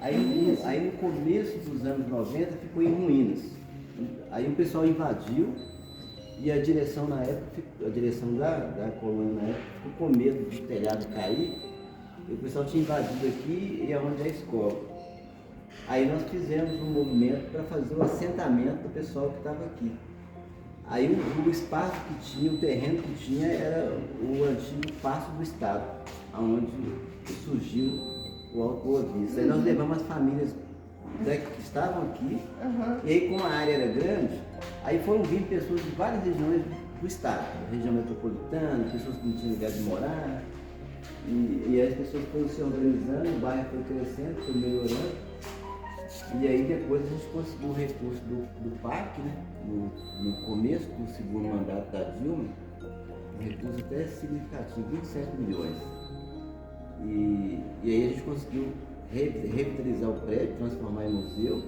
Aí no começo dos anos 90 ficou em ruínas. Aí o pessoal invadiu e a direção na época, a direção da colônia na época ficou com medo do telhado cair. E o pessoal tinha invadido aqui e é onde é a escola. Aí nós fizemos um movimento para fazer o assentamento do pessoal que estava aqui. Aí o espaço que tinha, o terreno que tinha era o antigo Paço do Estado, onde surgiu o Alto Boa Vista. Aí nós levamos as famílias que estavam aqui, e aí como a área era grande, aí foram vindo pessoas de várias regiões do estado, região metropolitana, pessoas que não tinham lugar de morar, e as pessoas foram se organizando, o bairro foi crescendo, foi melhorando. E aí depois a gente conseguiu o recurso do PAC, né? No começo do segundo mandato da Dilma, um recurso até significativo, 27 milhões. E aí a gente conseguiu revitalizar o prédio, transformar em museu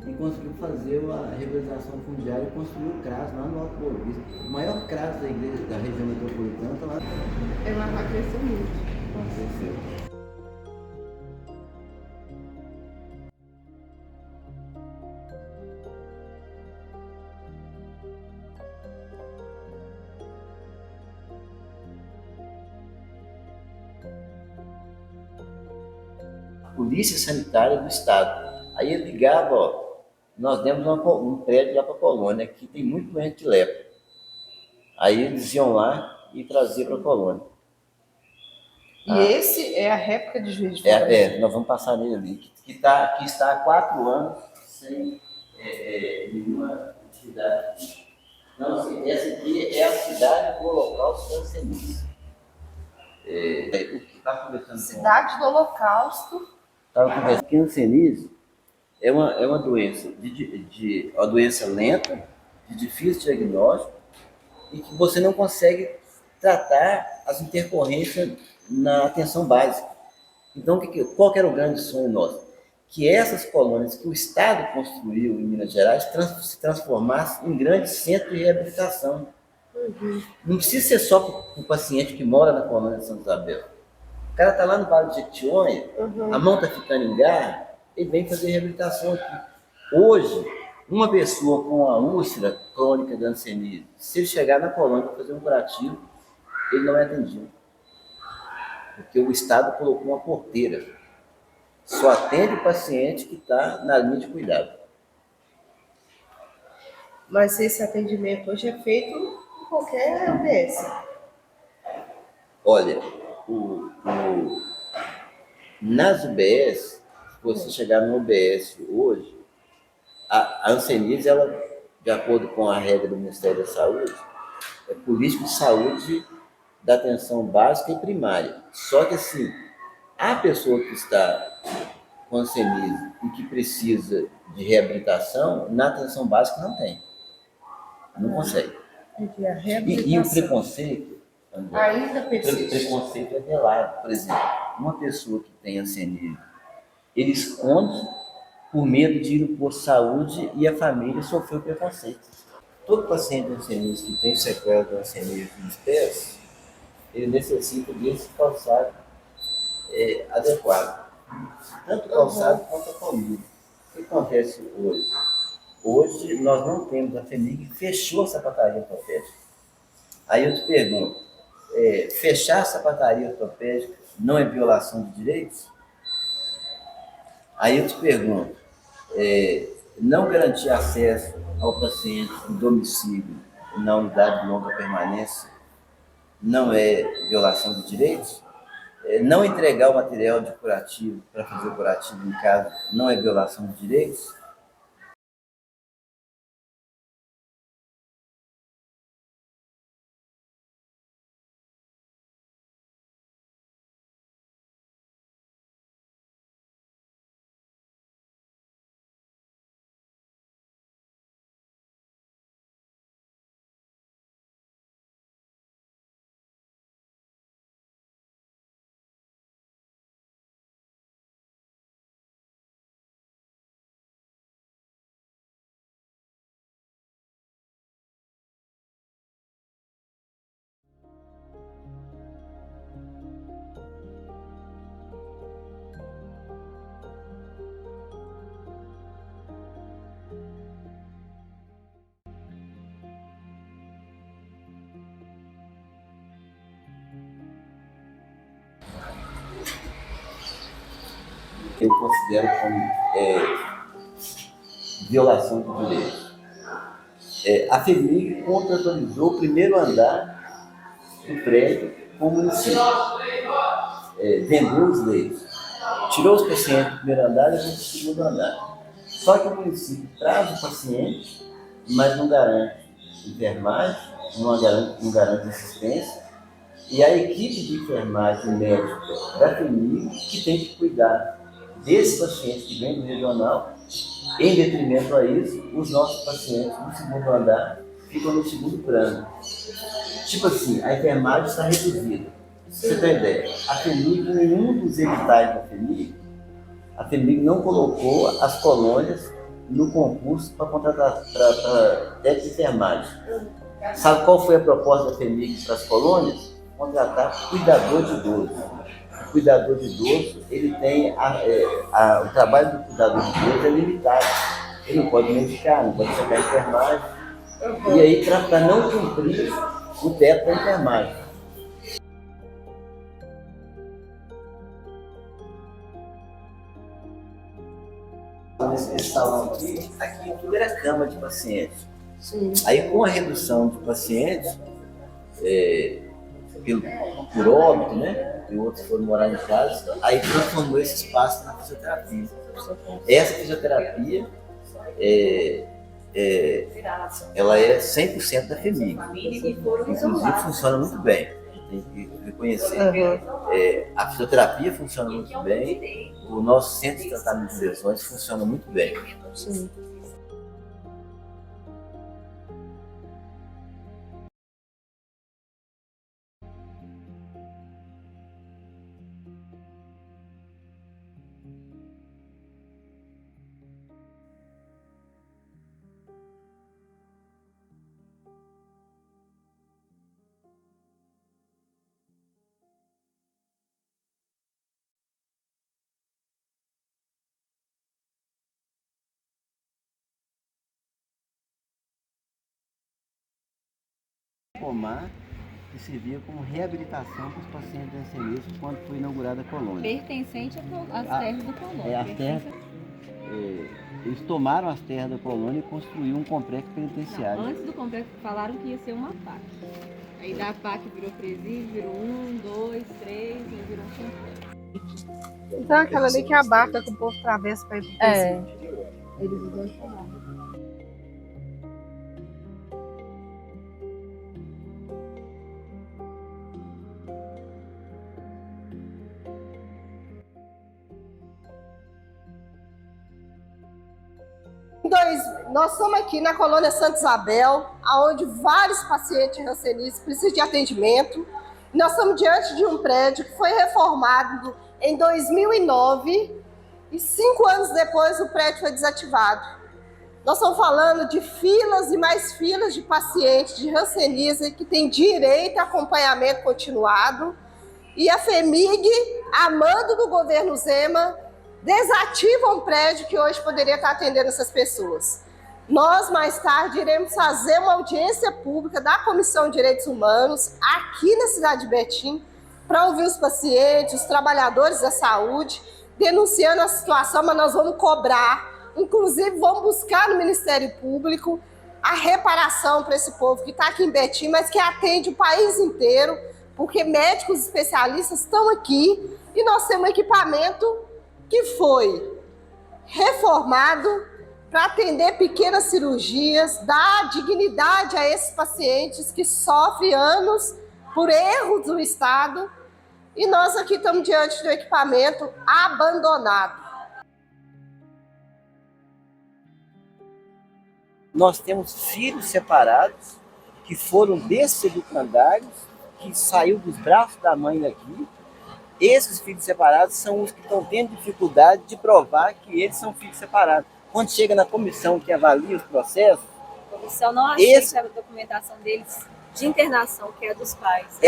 e conseguiu fazer a regularização fundiária e construir o CRAS lá no Alto Boa Vista. O maior CRAS da igreja da região metropolitana está lá. Ela vai crescer muito. Cresceu. Polícia Sanitária do Estado. Aí ele ligava, ó, nós demos um prédio lá para a colônia, que tem muito doente de lepra. Aí eles iam lá e traziam para a colônia. E esse é a réplica de Juiz de Fora? Nós vamos passar nele ali, que está há 4 anos sem nenhuma atividade. Não, assim, essa aqui é a cidade do Holocausto Cancenise. O que está conversando Cidade do Holocausto. Estava conversando. Cancenise é uma doença, uma doença lenta, de difícil diagnóstico e que você não consegue tratar as intercorrências na atenção básica. Então, qual que era o grande sonho nosso? Que essas colônias que o Estado construiu em Minas Gerais se transformassem em grandes centros de reabilitação. Não precisa ser só para o paciente que mora na colônia de Santa Isabel. O cara está lá no Vale de Jequitinhonha, a mão está ficando em garra, ele vem fazer reabilitação aqui. Hoje, uma pessoa com a úlcera crônica de hanseníase, se ele chegar na colônia para fazer um curativo, ele não é atendido. Porque o Estado colocou uma porteira. Só atende o paciente que está na linha de cuidado. Mas esse atendimento hoje é feito em qualquer UBS. Olha, nas UBS, se você chegar no UBS hoje, a hanseníase, ela, de acordo com a regra do Ministério da Saúde, é política de saúde da atenção básica e primária. Só que assim, a pessoa que está com hanseníase e que precisa de reabilitação, na atenção básica não tem. Não consegue. E o preconceito, André, ainda persiste. Preconceito é velado. Por exemplo, uma pessoa que tem hanseníase, ele esconde por medo de ir no posto de saúde e a família sofreu preconceito. Todo paciente de hanseníase que tem sequela de hanseníase nos pés, ele necessita desse calçado adequado. Tanto o calçado quanto a família. O que acontece hoje? Hoje nós não temos, a FHEMIG fechou a sapataria ortopédica. Aí eu te pergunto, fechar a sapataria ortopédica não é violação de direitos? Aí eu te pergunto, não garantir acesso ao paciente no domicílio na unidade de longa permanência não é violação de direitos? Não entregar o material de curativo para fazer o curativo em casa não é violação de direitos? eu considero como violação de direitos. A FEMIG contratualizou o primeiro andar do prédio com o município. Vendeu os leitos. Tirou os pacientes do primeiro andar e levou para o segundo andar. Só que o município traz o paciente, mas não garante enfermagem, não garante assistência. E a equipe de enfermagem médica da FEMIG que tem que cuidar desse paciente que vem do regional. Em detrimento a isso, os nossos pacientes no segundo andar ficam no segundo plano. Tipo assim, a enfermagem está reduzida. Você tem ideia? A FEMIG, em nenhum dos editais da FEMIG, a FEMIG não colocou as colônias no concurso para contratar para técnico de enfermagem. Sabe qual foi a proposta da FEMIG para as colônias? Contratar cuidador de idoso. O cuidador de idoso, ele tem o trabalho do cuidador de idoso é limitado. Ele não pode medicar, não pode chegar enfermagem. E aí, para não cumprir o teto da enfermagem. Nesse salão aqui tudo era cama de pacientes. Sim. Aí, com a redução de pacientes, por óbito, né? E outros foram morar em casa, aí transformou esse espaço na fisioterapia. Essa fisioterapia, ela é 100% da FEMIG. Inclusive, funciona muito bem. Tem que reconhecer. A fisioterapia funciona muito bem, o nosso centro de tratamento de lesões funciona muito bem. Sim. Pomar que servia como reabilitação para os pacientes hansenísticos quando foi inaugurada a colônia. Pertencente às terras do colônia. As terras, eles tomaram as terras da colônia e construíram um complexo penitenciário. Não, antes do complexo falaram que ia ser uma PAC. Aí da PAC virou presídio, virou 1, 2, 3, aí virou um complexo. Então aquela ali que é a barca que o povo atravessa para ir pro presídio. Eles vão falar. Nós estamos aqui na colônia Santa Isabel, onde vários pacientes hansenísticos precisam de atendimento. Nós estamos diante de um prédio que foi reformado em 2009 e 5 anos depois o prédio foi desativado. Nós estamos falando de filas e mais filas de pacientes de hanseníase que têm direito a acompanhamento continuado. E a FEMIG, a mando do governo Zema, desativa um prédio que hoje poderia estar atendendo essas pessoas. Nós, mais tarde, iremos fazer uma audiência pública da Comissão de Direitos Humanos aqui na cidade de Betim para ouvir os pacientes, os trabalhadores da saúde, denunciando a situação, mas nós vamos cobrar, inclusive vamos buscar no Ministério Público a reparação para esse povo que está aqui em Betim, mas que atende o país inteiro, porque médicos especialistas estão aqui e nós temos um equipamento que foi reformado para atender pequenas cirurgias, dar dignidade a esses pacientes que sofrem anos por erros do Estado, e nós aqui estamos diante do equipamento abandonado. Nós temos filhos separados que foram deseducandários, que saiu dos braços da mãe aqui. Esses filhos separados são os que estão tendo dificuldade de provar que eles são filhos separados. Quando chega na comissão que avalia os processos... A comissão não aceita a documentação deles de internação, que é dos pais.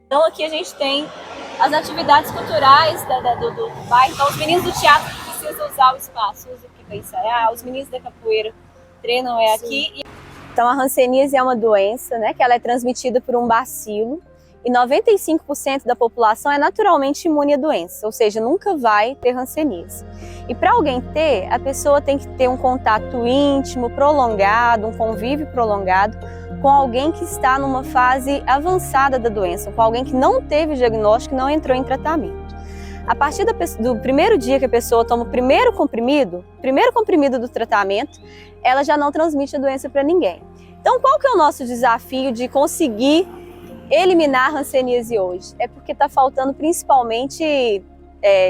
Então aqui a gente tem as atividades culturais do bairro. Então, os meninos do teatro precisam usar o espaço, usam aqui para ensaiar, os meninos da capoeira treinam aqui. Então, a hanseníase é uma doença, né, que ela é transmitida por um bacilo, e 95% da população é naturalmente imune à doença, ou seja, nunca vai ter hanseníase. E para alguém ter, a pessoa tem que ter um contato íntimo, prolongado, um convívio prolongado com alguém que está numa fase avançada da doença, com alguém que não teve diagnóstico e não entrou em tratamento. A partir do primeiro dia que a pessoa toma o primeiro comprimido do tratamento, ela já não transmite a doença para ninguém. Então, qual que é o nosso desafio de conseguir eliminar a hanseníase hoje? É porque está faltando principalmente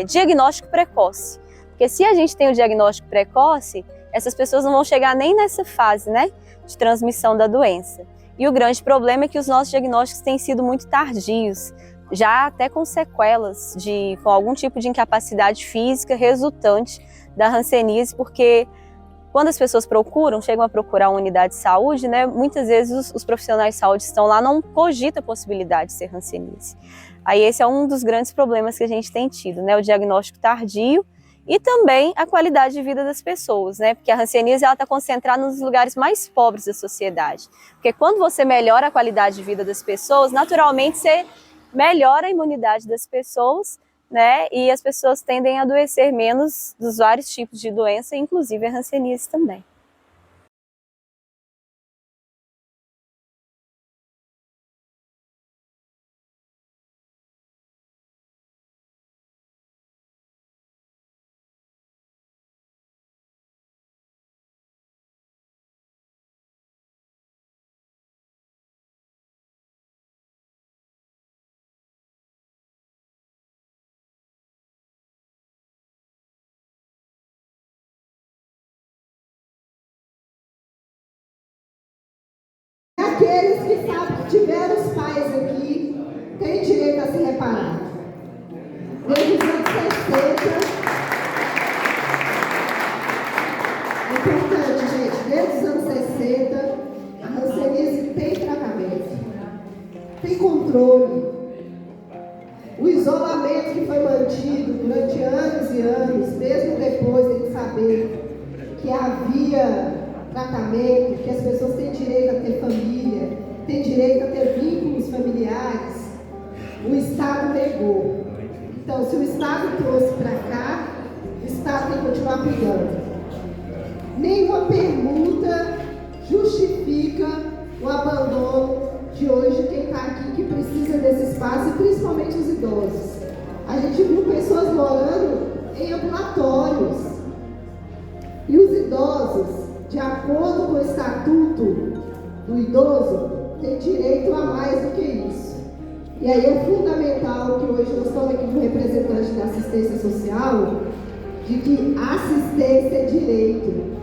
diagnóstico precoce. Porque se a gente tem o diagnóstico precoce, essas pessoas não vão chegar nem nessa fase, né, de transmissão da doença. E o grande problema é que os nossos diagnósticos têm sido muito tardios, já até com sequelas, com algum tipo de incapacidade física resultante da hanseníase, porque quando as pessoas chegam a procurar uma unidade de saúde, né, muitas vezes os profissionais de saúde estão lá, não cogitam a possibilidade de ser hanseníase. Aí esse é um dos grandes problemas que a gente tem tido, né, o diagnóstico tardio e também a qualidade de vida das pessoas, né, porque a hanseníase está concentrada nos lugares mais pobres da sociedade. Porque quando você melhora a qualidade de vida das pessoas, naturalmente você melhora a imunidade das pessoas, né? E as pessoas tendem a adoecer menos dos vários tipos de doença, inclusive a hanseníase também. Aqueles que tiveram os pais aqui têm direito a se reparar. Desde os anos 60. É importante, gente, desde os anos 60, a hanseníase tem tratamento, tem controle. O isolamento que foi mantido durante anos e anos, mesmo depois de saber que havia tratamento, que as pessoas têm direito a ter família, têm direito a ter vínculos familiares, o Estado negou. Então, se o Estado trouxe para cá, o Estado tem que continuar cuidando. Nenhuma permuta justifica o abandono de hoje quem está aqui, que precisa desse espaço, e principalmente os idosos. A gente viu pessoas morando em ambulatórios. E os idosos, de acordo com o Estatuto do Idoso, têm direito a mais do que isso. E aí é fundamental que hoje nós estamos aqui com representantes da assistência social, de que assistência é direito.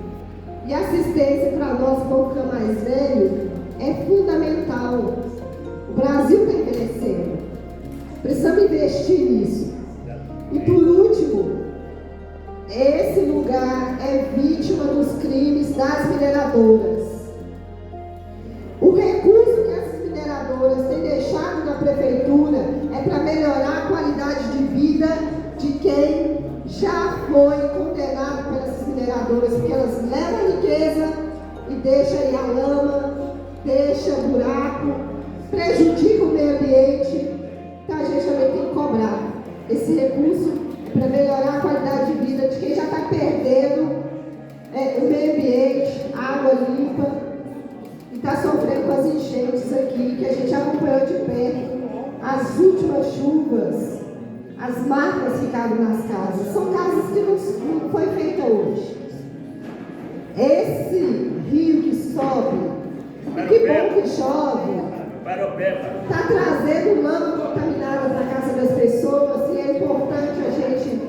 E assistência para nós, que vamos ficar mais velho, é fundamental. O Brasil está envelhecendo. Precisamos investir nisso. E por último, esse lugar é vítima dos crimes das mineradoras. O recurso que essas mineradoras têm deixado na prefeitura é para melhorar a qualidade de vida de quem já foi condenado pelas mineradoras, porque elas levam a riqueza e deixam aí a lama, deixa buraco, prejudica o meio ambiente. Então a gente também tem que cobrar esse recurso para melhorar a qualidade de vida de quem já está perdendo o meio ambiente, água limpa, e está sofrendo com as enchentes aqui, que a gente acompanhou de perto. As últimas chuvas, as marcas ficaram nas casas. São casas que não foi feita hoje. Esse rio que sobe, que bom que chove, está trazendo lama contaminada para a casa das pessoas, e é importante a gente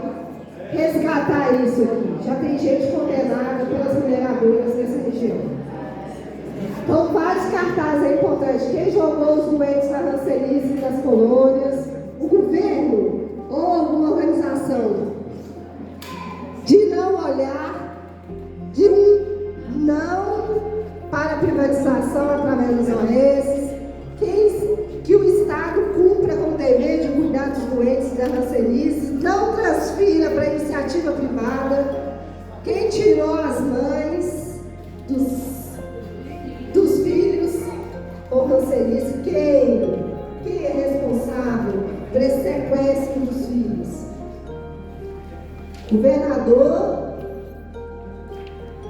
resgatar isso aqui. Já tem gente condenada pelas mineradoras nessa região. Então, vários cartazes é importante. Quem jogou os doentes da hanseníase nas colônias, o governo ou alguma organização, de não olhar, de não para a privatização através dos OS, que o Estado cumpra com o dever de cuidar cuidar dos doentes da hanseníase, não transfira para iniciativa privada. Quem tirou as mães dos filhos com hanseníase? Quem é responsável por esse sequestro dos filhos? Governador.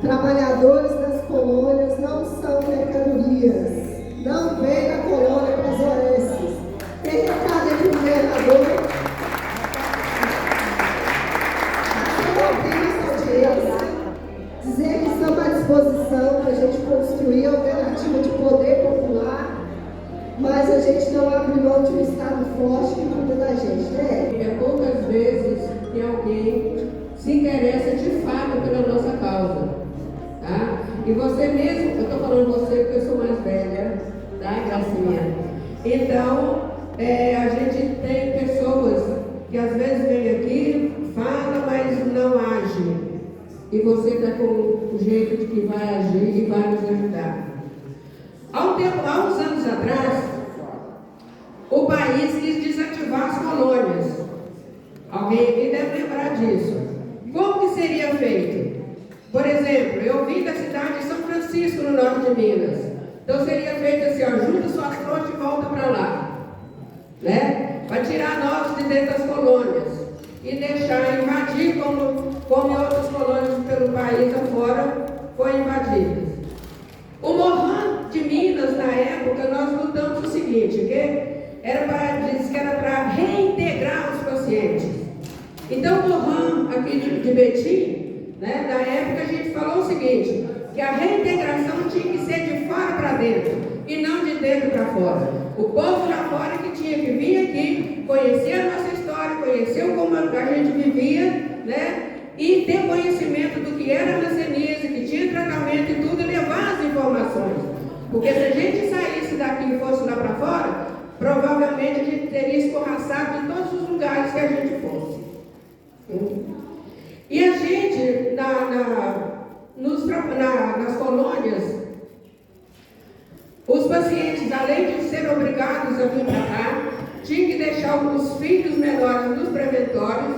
Trabalhadores das colônias não são mercadorias. Não vem da colônia para as orestes. Tem recado aí para o governador? Não tem essa audiência. Dizer que estamos à disposição para a gente construir a alternativa de poder popular, mas a gente não abre mão de um Estado forte que cuida da gente, né? É poucas vezes que alguém se interessa de fato pela nossa causa. Tá? E você mesmo, eu estou falando você porque eu sou mais velha, tá, Gracinha? Então, a gente tem pessoas que às vezes vem aqui, fala, mas não age. E você está com o jeito de que vai agir e vai nos ajudar. Há uns anos atrás, o país quis desativar as colônias. Alguém aqui deve lembrar disso. Como que seria feito? Por exemplo, eu vim da cidade de São Francisco, no norte de Minas. Então seria feito assim, ó, junta suas frontes e volta para lá. Né? Para tirar nós de dentro das colônias. E deixar invadir como outras colônias pelo país afora foram invadidas. O Mohan de Minas, na época, nós lutamos o seguinte, que disse que era para reintegrar os pacientes. Então o Mohan, aqui de Betim, né, na época a gente falou o seguinte, que a reintegração tinha que ser de fora para dentro e não de dentro para fora. O povo lá fora que tinha que vir aqui, conhecer a nossa história, conhecer como a gente vivia, né, e ter conhecimento do que era a hanseníase, que tinha tratamento e tudo, e levar as informações. Porque se a gente saísse daqui e fosse lá para fora, provavelmente a gente teria escorraçado de todos os lugares que a gente fosse. E a gente, nas colônias, os pacientes, além de ser obrigados a vir para cá, tinham que deixar os filhos menores nos preventórios,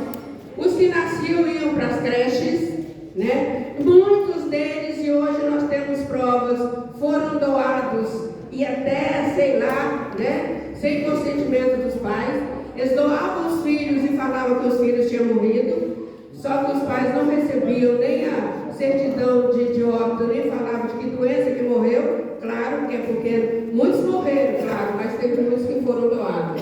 os que nasciam iam para as creches, né? Muitos deles, e hoje nós temos provas, foram doados, e até, sei lá, né, sem consentimento dos pais, eles doavam os filhos e falavam que os filhos tinham morrido. Só que os pais não recebiam nem a certidão de óbito, nem falavam de que doença que morreu. Claro que é porque muitos morreram, claro, mas teve muitos que foram doados.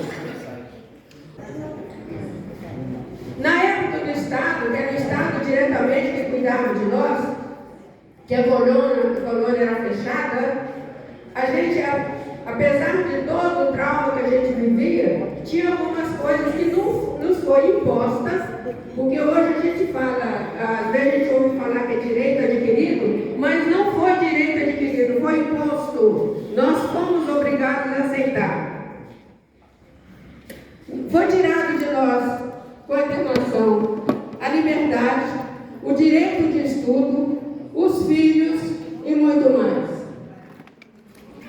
Na época do Estado, que era o Estado diretamente que cuidava de nós, que a colônia era fechada, a gente, apesar de todo o trauma que a gente vivia, tinha algumas coisas que não nos foi impostas. Porque hoje a gente fala, às vezes a gente ouve falar que é direito adquirido, mas não foi direito adquirido, foi imposto. Nós fomos obrigados a aceitar. Foi tirado de nós, com a internação, a liberdade, o direito de estudo, os filhos e muito mais.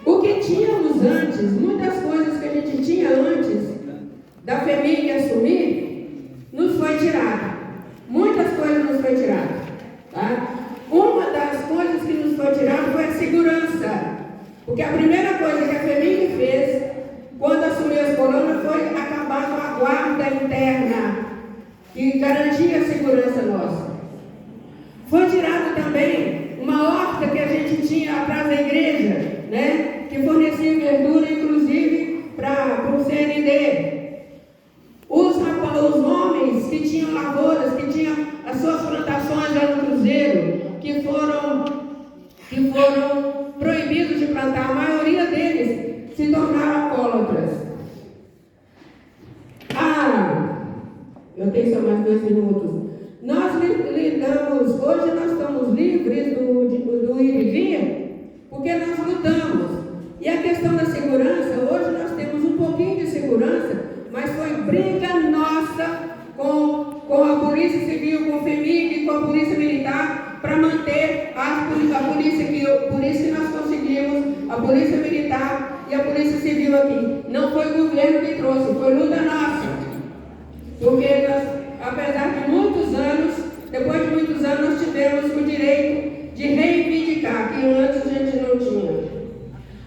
O que tínhamos antes, muitas coisas que a gente tinha antes da FHEMIG assumir, nos foi tirado. Muitas coisas nos foi tirado. Tá? Uma das coisas que nos foi tirado foi a segurança. Porque a primeira coisa que a FHEMIG fez, quando assumiu as colônias, foi acabar com a guarda interna, que garantia a segurança nossa. Foi tirado também uma horta que a gente tinha atrás da igreja, né? Que fornecia verdura, inclusive, para o CND. Os homens que tinham lavouras, que tinham as suas plantações lá no Cruzeiro, que foram proibidos de plantar, a maioria deles se tornaram alcoólatras. Eu tenho só mais 2 minutos. Nós lidamos, hoje nós estamos livres do ir e vir, porque nós lutamos. E a questão da segurança, hoje nós temos um pouquinho de segurança, mas foi briga nossa com a Polícia Civil, com o FHEMIG, com a Polícia Militar, para manter a polícia por isso que nós conseguimos a Polícia Militar e a Polícia Civil aqui. Não foi o governo que trouxe, foi luta nossa. Porque nós, apesar de muitos anos, depois de muitos anos, nós tivemos o direito de reivindicar, que antes a gente não tinha.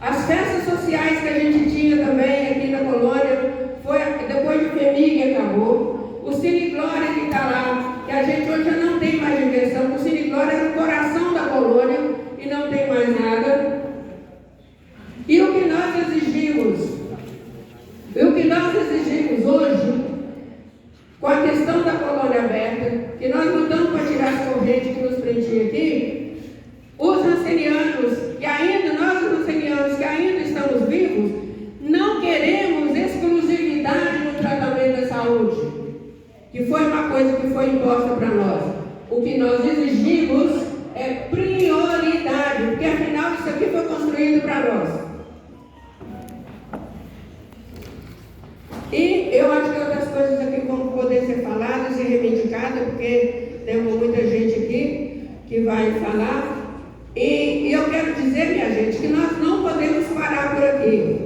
As festas sociais que a gente tinha também aqui na colônia, foi depois de FEMIG acabou. O Cine Glória que está lá, que a gente hoje já não tem mais diversão, o Cine Glória era o coração da colônia e não tem mais nada. E o que nós exigimos? Hoje, com a questão da colônia aberta, que nós lutamos para tirar as correntes que nos prendiam aqui, os rancenianos, nós os rancenianos que ainda estamos vivos, não queremos exclusividade no tratamento da saúde, que foi uma coisa que foi imposta para nós. O que nós exigimos é prioridade, porque afinal isso aqui foi construído para nós. E eu acho que outras coisas aqui vão poder ser faladas e reivindicadas, porque temos muita gente aqui que vai falar. E eu quero dizer, minha gente, que nós não podemos parar por aqui.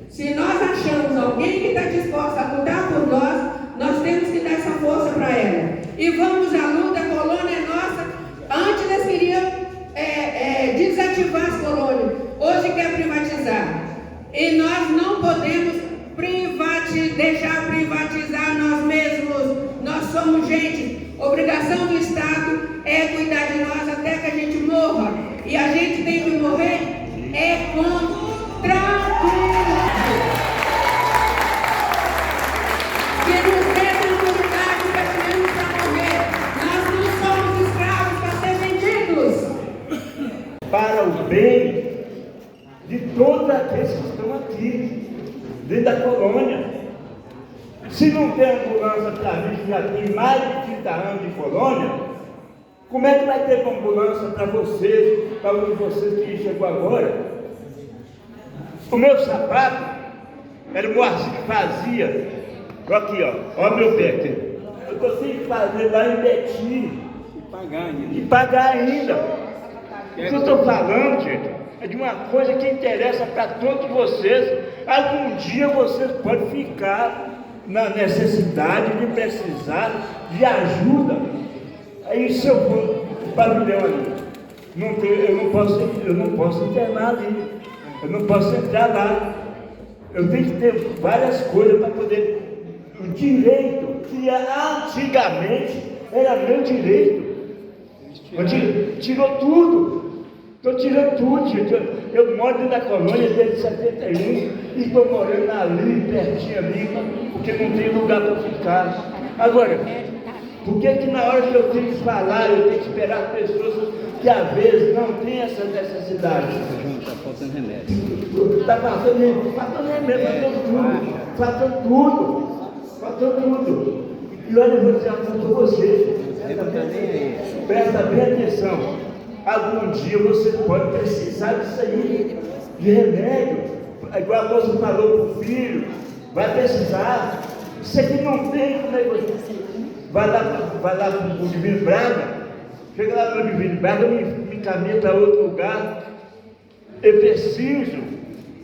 Se nós achamos alguém que está disposto a lutar por nós temos que dar essa força para ela. E vamos à luta, a colônia é nossa. Antes eles queriam desativar as colônias, hoje quer privatizar. E nós não podemos deixar privatizar nós mesmos. Nós somos gente. Obrigação do Estado é cuidar de nós até que a gente morra. E a gente tem que morrer com tranquilidade. Que nos dê tranquilidade para morrer. Nós não somos escravos para ser vendidos. Para o bem de todos aqueles que estão aqui, dentro da colônia. Se não tem ambulância para mim, que já tem mais de 30 anos de colônia, como é que vai ter ambulância para vocês, para um de vocês que chegou agora? O meu sapato era o Moacir que fazia. Aqui, ó meu pé aqui. Eu consegui fazer lá em Betim. E pagar ainda. O que eu estou falando, gente, é de uma coisa que interessa para todos vocês. Algum dia vocês podem ficar na necessidade de precisar de ajuda. Aí se eu for pavilhão ali, eu não posso internar ali, eu não posso entrar lá. Eu tenho que ter várias coisas para poder. O direito que antigamente era meu direito. Tirou tudo. Estou tirando tudo, gente. Eu moro dentro da colônia desde 71 e estou morando ali, pertinho ali, porque não tem lugar para ficar. Agora, por que na hora que eu tenho que falar, eu tenho que esperar pessoas que às vezes não têm essa necessidade? Está faltando remédio. Está faltando remédio, faltando tudo. E olha, eu vou dizer uma coisa para vocês. Presta bem atenção. Algum dia você pode precisar disso aí, de remédio, igual a moça falou para o filho, vai precisar. Isso aqui não tem, como é que você vai lá para o Divino Braga, chega lá no Divino Braga, me encaminha para outro lugar. Eu preciso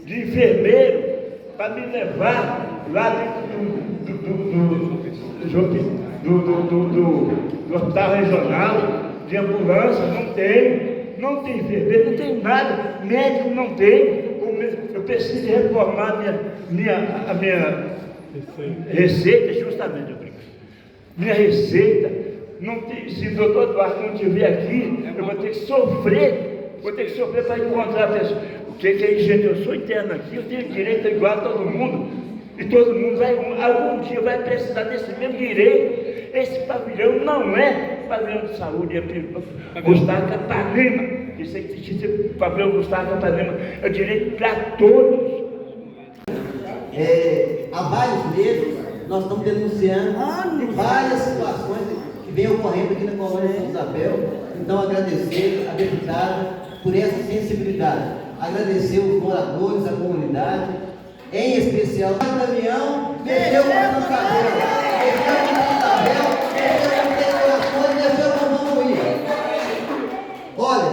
de enfermeiro para me levar lá dentro do hospital regional. De ambulância, não tem enfermeiro, não tem nada, médico não tem. Eu preciso reformar a minha receita, justamente, minha receita. Não tem, se o doutor Eduardo não estiver aqui, eu vou ter que sofrer para encontrar a pessoa. O que é, gente? Eu sou interno aqui, eu tenho direito igual a todo mundo, e todo mundo algum dia vai precisar desse mesmo direito. Esse pavilhão não é pavilhão de saúde, é Gustavo Capanema. Esse pavilhão Gustavo Capanema é direito para todos. Há vários meses nós estamos denunciando várias situações que vêm ocorrendo aqui na colônia São Isabel. Então agradecer a deputada por essa sensibilidade, agradecer os moradores, a comunidade, em especial o Damião, mexeu com a nossa Olha,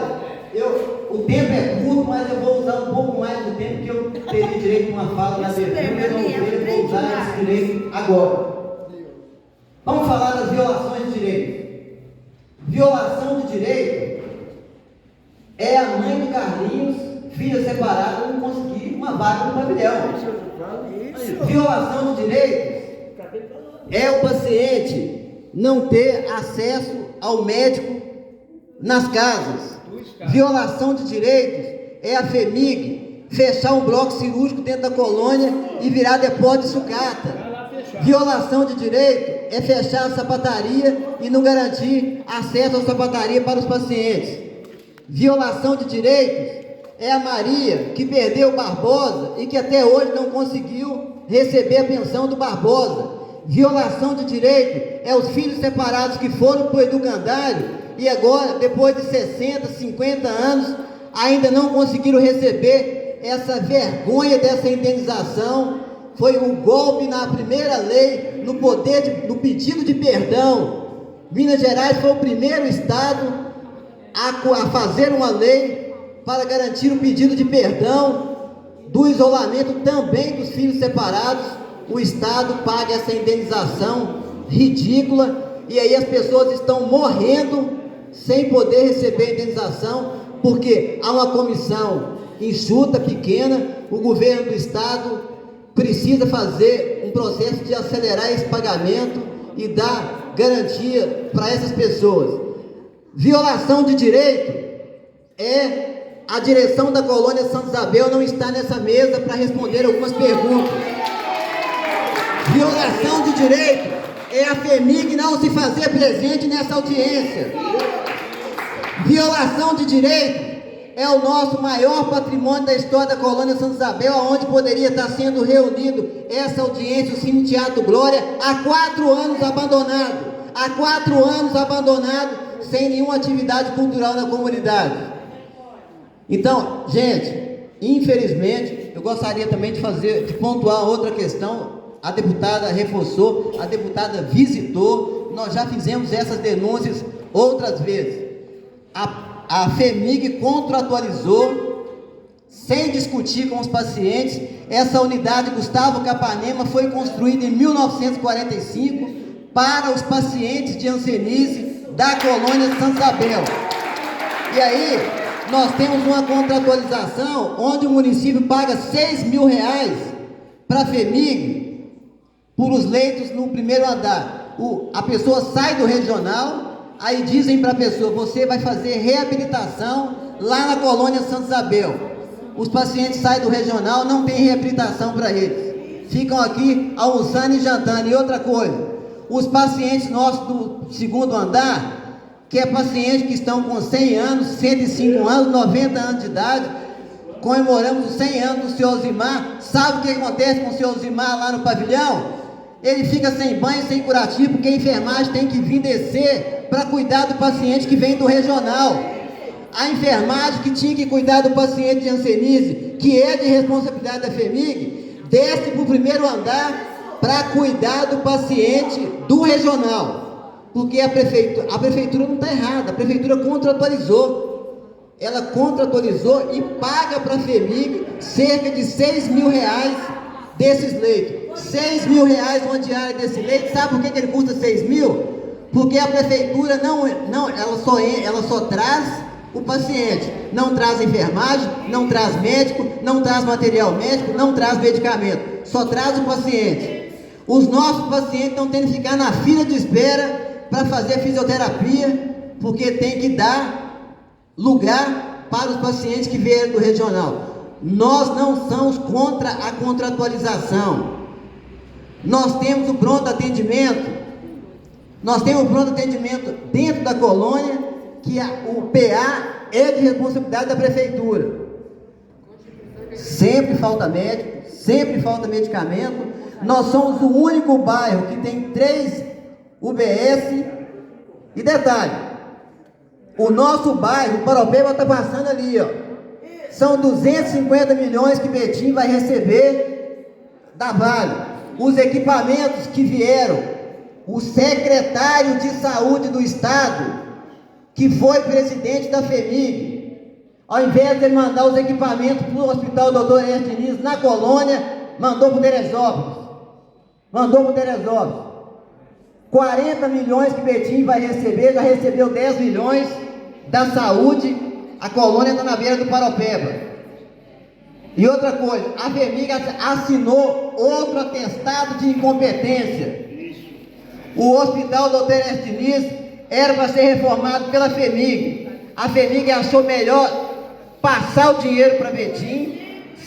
o tempo é curto, mas eu vou usar um pouco mais do tempo que eu teria direito a uma fala na abertura, eu não vou usar esse direito agora. Violação de direito é a mãe do Carlinhos, filha separada, não conseguir uma vaga no pavilhão. Violação de direitos é o paciente não ter acesso ao médico nas casas. Violação de direitos é a FEMIG fechar um bloco cirúrgico dentro da colônia e virar depósito de sucata. Violação de direito é fechar a sapataria e não garantir acesso à sapataria para os pacientes. Violação de direitos é a Maria, que perdeu o Barbosa e que até hoje não conseguiu receber a pensão do Barbosa. Violação de direito é os filhos separados que foram para o educandário e agora, depois de 60, 50 anos, ainda não conseguiram receber essa vergonha dessa indenização. Foi um golpe na primeira lei, no pedido de perdão. Minas Gerais foi o primeiro estado a fazer uma lei para garantir o pedido de perdão do isolamento também dos filhos separados. O Estado paga essa indenização ridícula e aí as pessoas estão morrendo sem poder receber a indenização porque há uma comissão enxuta, pequena. O governo do Estado precisa fazer um processo de acelerar esse pagamento e dar garantia para essas pessoas. Violação de direito é a direção da colônia Santa Isabel não está nessa mesa para responder algumas perguntas. Violação de direito é a FEMIG não se fazer presente nessa audiência. Violação de direito é o nosso maior patrimônio da história da colônia Santa Isabel, onde poderia estar sendo reunido essa audiência, o Cine Teatro Glória, há 4 anos abandonado. Há 4 anos abandonado, sem nenhuma atividade cultural na comunidade. Então, gente, infelizmente, eu gostaria também de pontuar outra questão. A deputada reforçou, a deputada visitou, nós já fizemos essas denúncias outras vezes. A FEMIG contratualizou, sem discutir com os pacientes, essa unidade Gustavo Capanema foi construída em 1945 para os pacientes de hanseníase da colônia Santa Isabel. E aí, nós temos uma contratualização onde o município paga R$6.000 para a FEMIG por os leitos no primeiro andar. A pessoa sai do regional, aí dizem para a pessoa, você vai fazer reabilitação lá na colônia Santa Isabel. Os pacientes saem do regional, não tem reabilitação para eles. Ficam aqui almoçando e jantando. E outra coisa, os pacientes nossos do segundo andar, que é pacientes que estão com 100 anos, 105 anos, 90 anos de idade, comemoramos os 100 anos do senhor Zimar. Sabe o que acontece com o senhor Zimar lá no pavilhão? Ele fica sem banho, sem curativo, porque a enfermagem tem que vir descer para cuidar do paciente que vem do regional. A enfermagem que tinha que cuidar do paciente de hanseníase, que é de responsabilidade da FEMIG, desce para o primeiro andar para cuidar do paciente do regional. Porque a prefeitura não está errada, a prefeitura contratualizou. Ela contratualizou e paga para a FEMIG cerca de R$6.000 desses leitos. R$6.000 uma diária desse leito. Sabe por que ele custa 6.000? Porque a prefeitura ela só traz o paciente, não traz enfermagem, não traz médico, não traz material médico, não traz medicamento, só traz o paciente. Os nossos pacientes estão tendo que ficar na fila de espera para fazer fisioterapia, porque tem que dar lugar para os pacientes que vieram do regional. Nós não somos contra a contratualização. Nós temos o pronto atendimento. Nós temos o pronto atendimento dentro da colônia, que o PA é de responsabilidade da prefeitura. Sempre falta médico, sempre falta medicamento. Nós somos o único bairro que tem 3 UBS. E detalhe, o nosso bairro, o Paropeba, está passando ali, ó. São 250 milhões que Betim vai receber da Vale. Os equipamentos que vieram, o secretário de saúde do estado, que foi presidente da FEMIG, ao invés de ele mandar os equipamentos para o hospital Dr. Ernesto Diniz, na colônia, mandou para o Teresópolis. 40 milhões que Betim vai receber, já recebeu 10 milhões da saúde, a colônia está na beira do Paropeba. E outra coisa, a FHEMIG assinou outro atestado de incompetência. O hospital Dr. Aécio Diniz era para ser reformado pela FHEMIG. A FHEMIG achou melhor passar o dinheiro para Betim,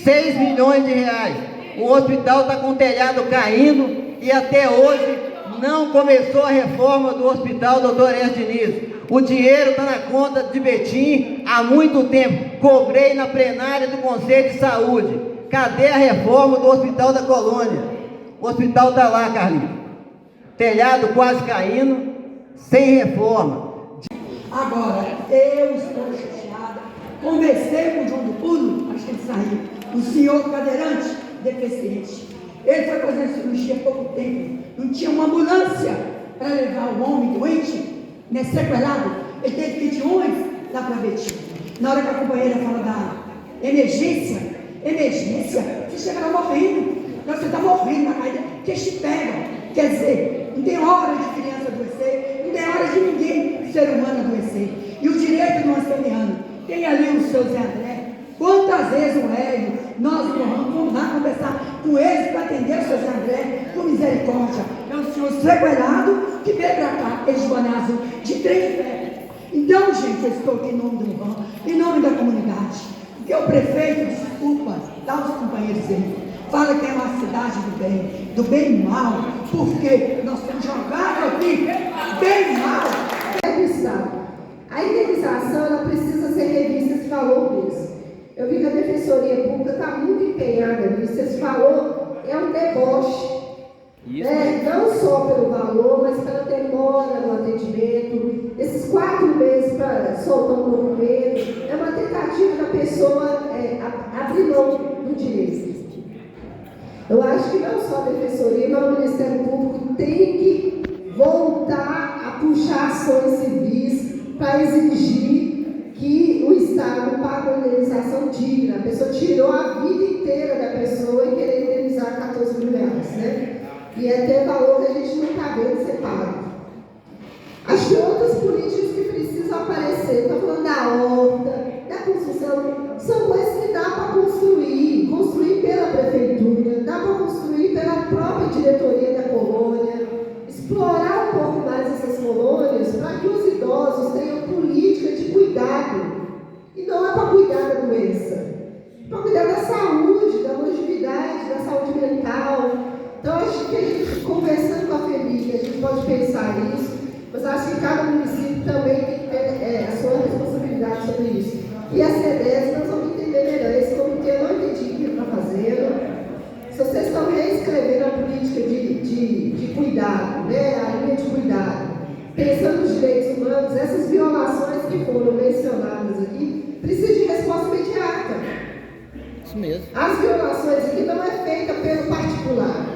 6 milhões de reais. O hospital está com o telhado caindo e até hoje não começou a reforma do hospital Dr. Aécio Diniz. O dinheiro está na conta de Betim há muito tempo. Cobrei na plenária do Conselho de Saúde. Cadê a reforma do Hospital da Colônia? O hospital está lá, Carlinhos. Telhado quase caindo, sem reforma. Agora, eu estou chateada. Conversei com o João do Pulo, acho que ele saiu. O senhor cadeirante, deficiente. Ele foi fazer cirurgia há pouco tempo. Não tinha uma ambulância para levar o homem doente, né, sequelado. Ele teve que ir de ônibus lá para Betim. Na hora que a companheira fala da emergência, você chega lá morrendo. Você está morrendo na caída, que eles te pegam. Quer dizer, não tem hora de criança adoecer, não tem hora de ninguém, ser humano, adoecer. E o direito do anciano, tem ali o seu Zé André. Quantas vezes o Hélio, nós vamos lá conversar com eles para atender o seu Zé André, com misericórdia. É o senhor sequelado que veio para cá, eles de boné azul, de trem de pé. Então, gente, eu estou aqui em nome do RAN, em nome da comunidade. Porque o prefeito, desculpa, dá os companheiros dele. Fala que é uma cidade do bem e mal, porque nós temos jogado aqui bem e mal. A indenização ela precisa ser revista, esse valor mesmo. Eu vi que a Defensoria Pública está muito empenhada nisso. Esse valor é um deboche. Né? Não só pelo valor, mas pela demora no atendimento. Esses 4 meses para soltar um documento é uma tentativa da pessoa abrir mão do direito. Eu acho que não só a Defensoria, mas o Ministério Público tem que voltar a puxar ações civis para exigir que o Estado pague uma indenização digna. A pessoa tirou a vida inteira da pessoa e querer indenizar 14 mil reais, né? E é ter valor que a gente não está vendo ser pago. Acho que outras políticas que precisam aparecer, estou falando da horta, da construção, são coisas que dá para construir pela prefeitura, dá para construir pela própria diretoria da colônia, explorar um pouco mais essas colônias para que os idosos tenham política de cuidado. E não é para cuidar da doença, para cuidar da saúde, da longevidade, da saúde mental. Então, acho que a gente, conversando com a FHEMIG, a gente pode pensar nisso, mas acho que cada município também tem que ter a sua responsabilidade sobre isso. E a CDES, nós vamos entender melhor. Esse comitê eu não entendi o que ele está fazendo. Se vocês estão reescrevendo a política de cuidado, né, a linha de cuidado, pensando nos direitos humanos, essas violações que foram mencionadas aqui, precisam de resposta imediata. Isso mesmo. As violações aqui não é feita pelo particular.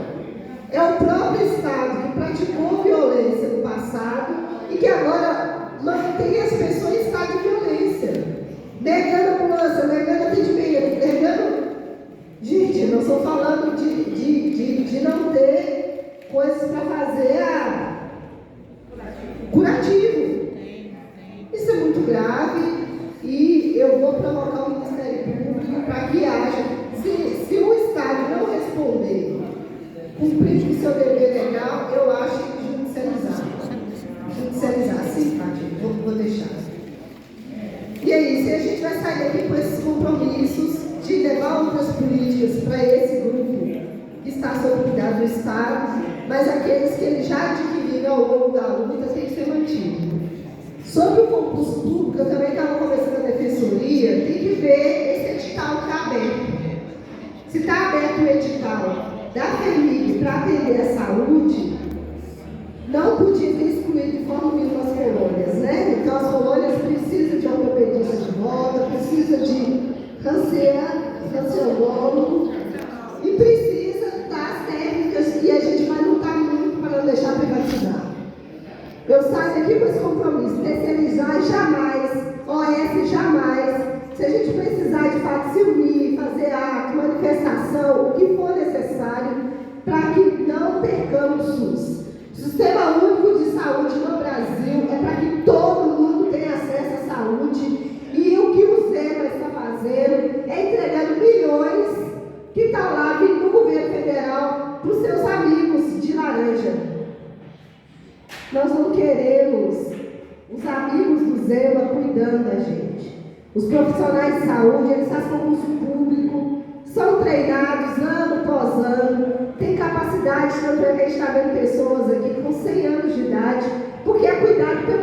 É o próprio Estado que praticou violência no passado e que agora mantém as pessoas em estado de violência. Negando ambulância, negando atendimento, negando... Gente, nós estamos falando de não ter coisas para fazer curativo. Isso é muito grave e eu vou provocar o Ministério Público para que haja... Se o Estado não responder, cumprir o seu dever legal, eu acho que judicializar. Judicializar, sim, Fátima, vou deixar. E é isso, e a gente vai sair daqui com esses compromissos de levar outras políticas para esse grupo que está sob cuidado do Estado, mas aqueles que eles já adquiriram ao longo da luta têm que ser mantidos. Sobre o concurso público, eu também estava conversando com a Defensoria, tem que ver esse edital que está aberto. Se está aberto o edital da FHEMIG para atender a saúde, não podia ter excluído de forma nenhuma as colônias, né? Então as colônias precisam de ortopedista de volta, precisam de ranceológico e precisa das técnicas e a gente vai lutar muito para não deixar privatizar. Eu saio daqui com esse compromisso, terceirizar jamais, OS jamais. Se a gente precisar de fato se unir, fazer ato, manifestação, o que for necessário, para que não percamos o SUS. O Sistema Único cuidando da gente. Os profissionais de saúde, eles fazem concurso público, são treinados ano após ano, têm capacidade, tanto é que a gente está vendo pessoas aqui com 100 anos de idade, porque é cuidado pelo